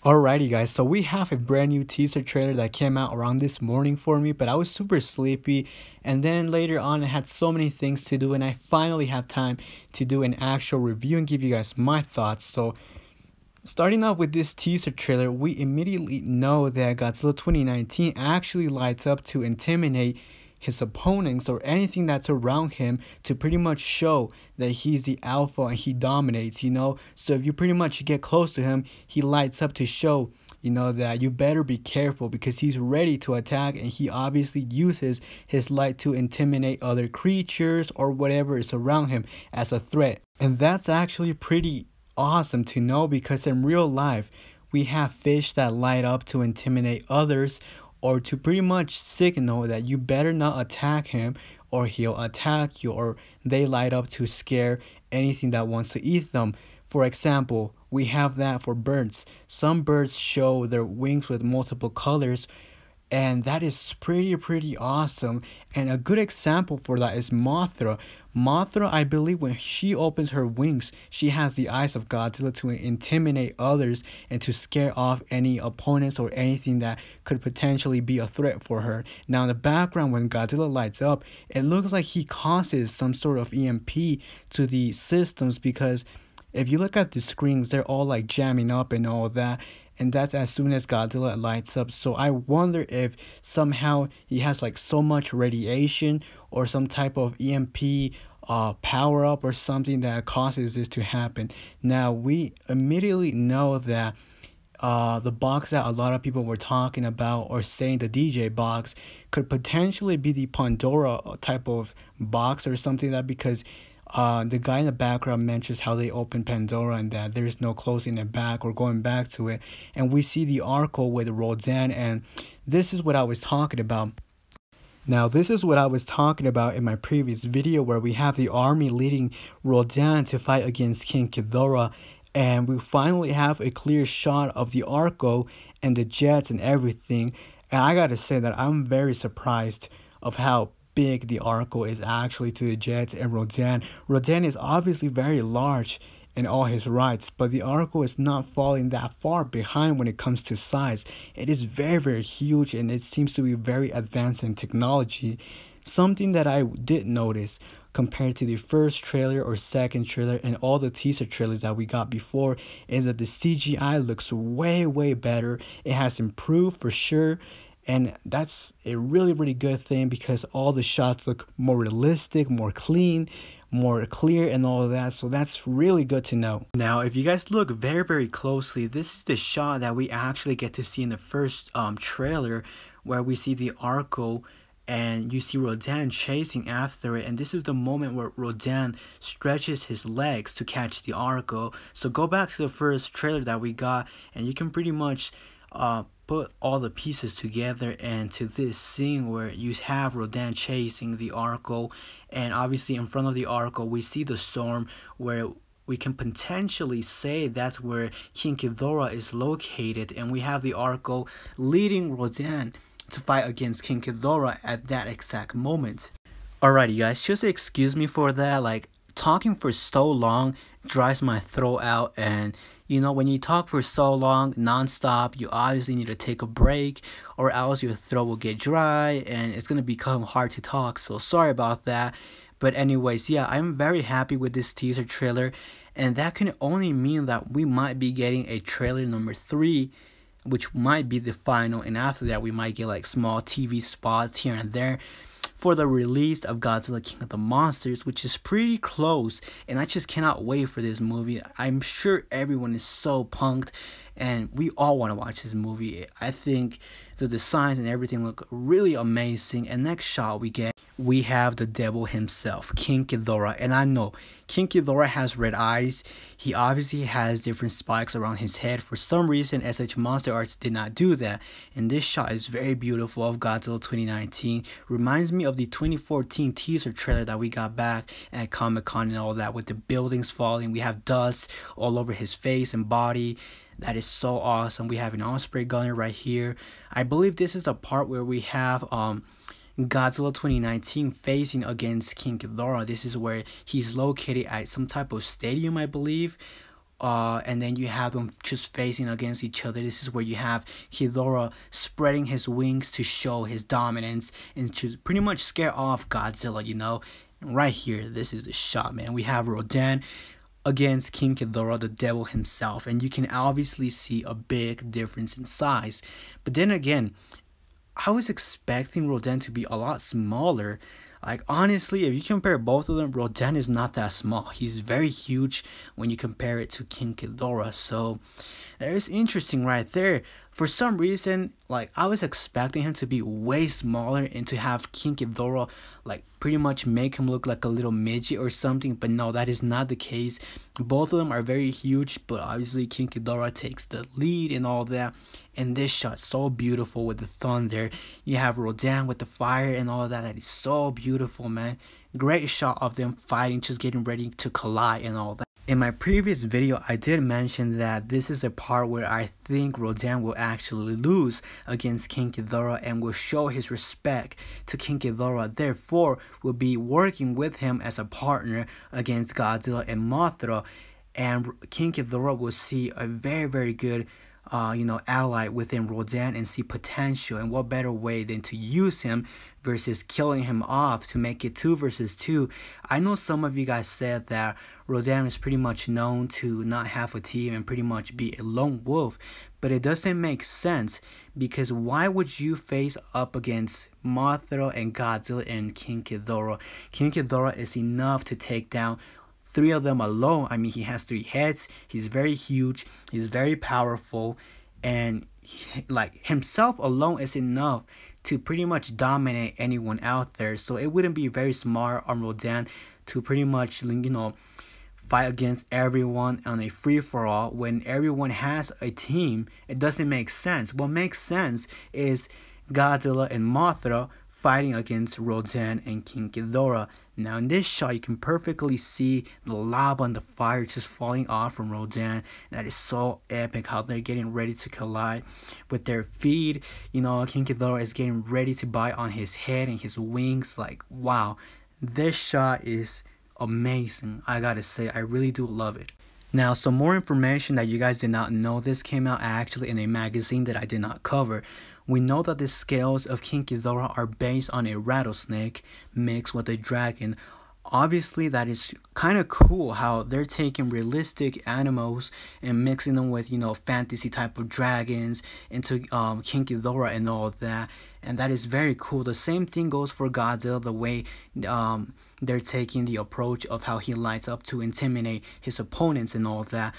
Alrighty guys, so we have a brand new teaser trailer that came out around this morning for me, but I was super sleepy, and then later on I had so many things to do and I finally have time to do an actual review and give you guys my thoughts. So starting off with this teaser trailer, we immediately know that Godzilla 2019 actually lights up to intimidate his opponents or anything that's around him to pretty much show that he's the alpha and he dominates, So if you pretty much get close to him, he lights up to show, that you better be careful because he's ready to attack, and he obviously uses his light to intimidate other creatures or whatever is around him as a threat. And that's actually pretty awesome to know because in real life, we have fish that light up to intimidate others or to pretty much signal that you better not attack him or he'll attack you, or they light up to scare anything that wants to eat them. For example, we have that for birds. Some birds show their wings with multiple colors, and that is pretty awesome. And a good example for that is Mothra. Mothra, I believe when she opens her wings, she has the eyes of Godzilla to intimidate others and to scare off any opponents or anything that could potentially be a threat for her. Now in the background, when Godzilla lights up, it looks like he causes some sort of EMP to the systems, because if you look at the screens, they're all like jamming up and all that. And that's as soon as Godzilla lights up. So I wonder if somehow he has like so much radiation or some type of EMP power up or something that causes this to happen. Now we immediately know that the box that a lot of people were talking about or saying the DJ box could potentially be the Pandora type of box or something, that because the guy in the background mentions how they open Pandora and that there's no closing it back or going back to it. And we see the Argo with Rodan, and this is what I was talking about. Now, this is what I was talking about in my previous video, where we have the army leading Rodan to fight against King Ghidorah, and we finally have a clear shot of the Argo and the jets and everything. And I gotta say that I'm very surprised of how big the Argo is actually to the jets and Rodan. Rodan is obviously very large in all his rights, but the Argo is not falling that far behind when it comes to size. It is very huge, and it seems to be very advanced in technology. Something that I did notice compared to the first trailer or second trailer and all the teaser trailers that we got before is that the CGI looks way better. It has improved for sure. And that's a really good thing because all the shots look more realistic, more clean, more clear and all of that. So that's really good to know. Now, if you guys look very closely, this is the shot that we actually get to see in the first trailer, where we see the Argo and you see Rodan chasing after it. And this is the moment where Rodan stretches his legs to catch the Argo. So go back to the first trailer that we got and you can pretty much put all the pieces together and to this scene where you have Rodan chasing the Argo, and obviously in front of the Argo we see the storm, where we can potentially say that's where King Ghidorah is located, and we have the Argo leading Rodan to fight against King Ghidorah at that exact moment. Alrighty guys, just excuse me for that, like talking for so long dries my throat out, and when you talk for so long non-stop, you obviously need to take a break or else your throat will get dry and it's gonna become hard to talk. So sorry about that. But anyways, yeah, I'm very happy with this teaser trailer, and that can only mean that we might be getting a trailer number 3, which might be the final, and after that we might get like small TV spots here and there for the release of Godzilla King of the Monsters, which is pretty close, and I just cannot wait for this movie. I'm sure everyone is so pumped, and we all want to watch this movie. I think the designs and everything look really amazing. And next shot we have the devil himself, King Ghidorah. And I know King Ghidorah has red eyes. He obviously has different spikes around his head. For some reason, SH Monster Arts did not do that. And this shot is very beautiful of Godzilla 2019. Reminds me of the 2014 teaser trailer that we got back at Comic-Con and all that, with the buildings falling. We have dust all over his face and body. That is so awesome. We have an Osprey gunner right here. I believe this is a part where we have Godzilla 2019 facing against King Ghidorah. This is where he's located at some type of stadium, I believe, And then you have them just facing against each other. This is where you have Ghidorah spreading his wings to show his dominance and to pretty much scare off Godzilla, you know. And right here, this is the shot, man. We have Rodan against King Ghidorah, the devil himself, and you can obviously see a big difference in size. But then again, I was expecting Rodan to be a lot smaller. Like, honestly, if you compare both of them, Rodan is not that small. He's very huge when you compare it to King Ghidorah. So, that is interesting right there. For some reason, like, I was expecting him to be way smaller and to have King Ghidorah, like, pretty much make him look like a little midget or something. But no, that is not the case. Both of them are very huge, but obviously King Ghidorah takes the lead and all that. And this shot, so beautiful with the thunder. You have Rodan with the fire and all of that. That is so beautiful, man. Great shot of them fighting, just getting ready to collide and all that. In my previous video, I did mention that this is a part where I think Rodan will actually lose against King Ghidorah and will show his respect to King Ghidorah. Therefore, will be working with him as a partner against Godzilla and Mothra. And King Ghidorah will see a very, very good ally within Rodan and see potential. And what better way than to use him versus killing him off to make it 2 versus 2. I know some of you guys said that Rodan is pretty much known to not have a team and pretty much be a lone wolf, but it doesn't make sense, because why would you face up against Mothra and Godzilla and King Ghidorah? King Ghidorah is enough to take down 3 of them alone. I mean, he has 3 heads. He's very huge. He's very powerful, and like himself alone is enough to pretty much dominate anyone out there. So it wouldn't be very smart on Rodan to pretty much, fight against everyone on a free-for-all when everyone has a team. It doesn't make sense. What makes sense is Godzilla and Mothra fighting against Rodan and King Ghidorah. Now in this shot, you can perfectly see the lava and the fire just falling off from Rodan. That is so epic how they're getting ready to collide with their feet. King Ghidorah is getting ready to bite on his head and his wings. Like, wow, this shot is amazing. I gotta say, I really do love it. Now, some more information that you guys did not know. This came out actually in a magazine that I did not cover. We know that the scales of King Ghidorah are based on a rattlesnake mixed with a dragon. Obviously, that is kind of cool how they're taking realistic animals and mixing them with, fantasy type of dragons into King Ghidorah and all of that. And that is very cool. The same thing goes for Godzilla, the way they're taking the approach of how he lights up to intimidate his opponents and all of that.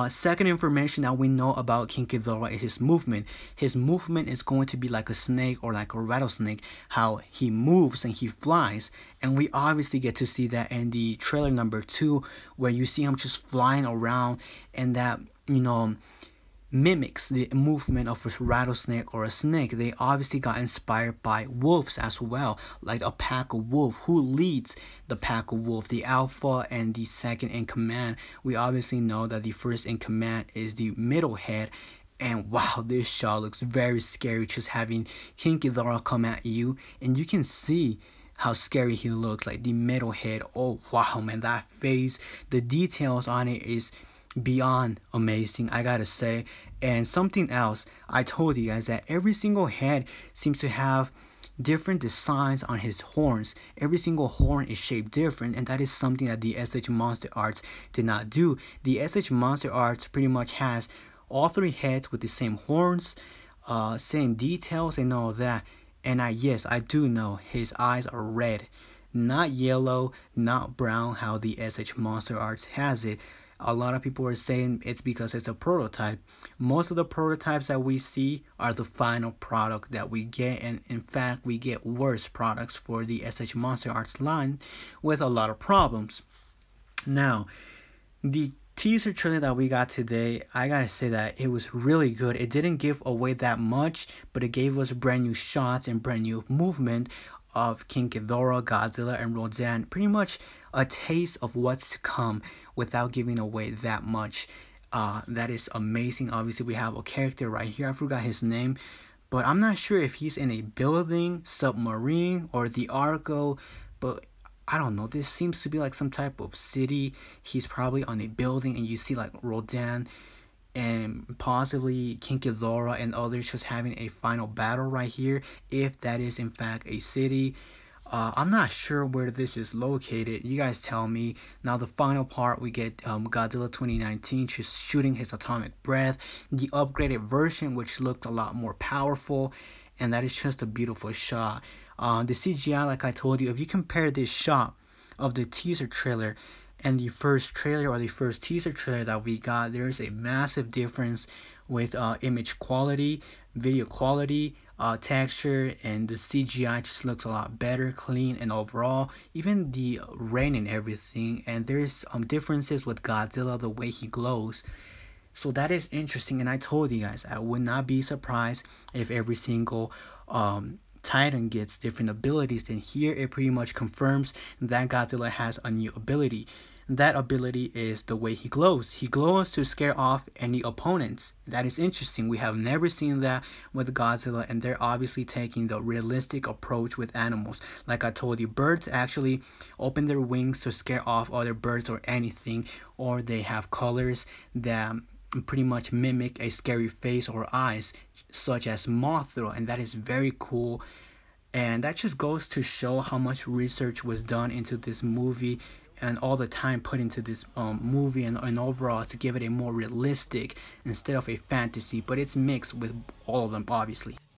Second information that we know about King Ghidorah is his movement. His movement is going to be like a snake or like a rattlesnake, how he moves and he flies. And we obviously get to see that in the trailer number 2, where you see him just flying around, and that, mimics the movement of a rattlesnake or a snake. They obviously got inspired by wolves as well, like a pack of wolves. Who leads the pack of wolves? The alpha and the second in command. We obviously know that the first in command is the middle head. And wow, this shot looks very scary, just having King Ghidorah come at you, and you can see how scary he looks, like the middle head. Oh wow, man, that face, the details on it is beyond amazing, I gotta say. And something else, I told you guys that every single head seems to have different designs on his horns. Every single horn is shaped different, and that is something that the SH Monster Arts did not do. The SH Monster Arts pretty much has all 3 heads with the same horns, same details and all that. And yes, I do know his eyes are red, not yellow, not brown, how the SH Monster Arts has it. A lot of people are saying it's because it's a prototype. Most of the prototypes that we see are the final product that we get, and in fact we get worse products for the SH Monster Arts line with a lot of problems. Now, the teaser trailer that we got today, I gotta say that it was really good. It didn't give away that much, but it gave us brand new shots and brand new movement of King Ghidorah, Godzilla, and Rodan. Pretty much a taste of what's to come without giving away that much. That is amazing. Obviously, we have a character right here. I forgot his name, but I'm not sure if he's in a building, submarine, or the Argo. But I don't know, this seems to be like some type of city. He's probably on a building, and you see like Rodan and possibly King Ghidorah and others just having a final battle right here, if that is in fact a city. I'm not sure where this is located. You guys tell me. Now the final part, we get Godzilla 2019 just shooting his atomic breath, the upgraded version which looked a lot more powerful, and that is just a beautiful shot. The CGI, like I told you, if you compare this shot of the teaser trailer and the first trailer or the first teaser trailer that we got, there's a massive difference with image quality, video quality, texture, and the CGI just looks a lot better, clean, and overall even the rain and everything. And there's differences with Godzilla, the way he glows. So that is interesting, and I told you guys I would not be surprised if every single Titan gets different abilities. And here it pretty much confirms that Godzilla has a new ability. That ability is the way he glows. He glows to scare off any opponents. That is interesting. We have never seen that with Godzilla, and they're obviously taking the realistic approach with animals. Like I told you, birds actually open their wings to scare off other birds or anything, or they have colors that pretty much mimic a scary face or eyes, such as Mothra, and that is very cool. And that just goes to show how much research was done into this movie and all the time put into this movie, and overall to give it a more realistic instead of a fantasy, but it's mixed with all of them obviously.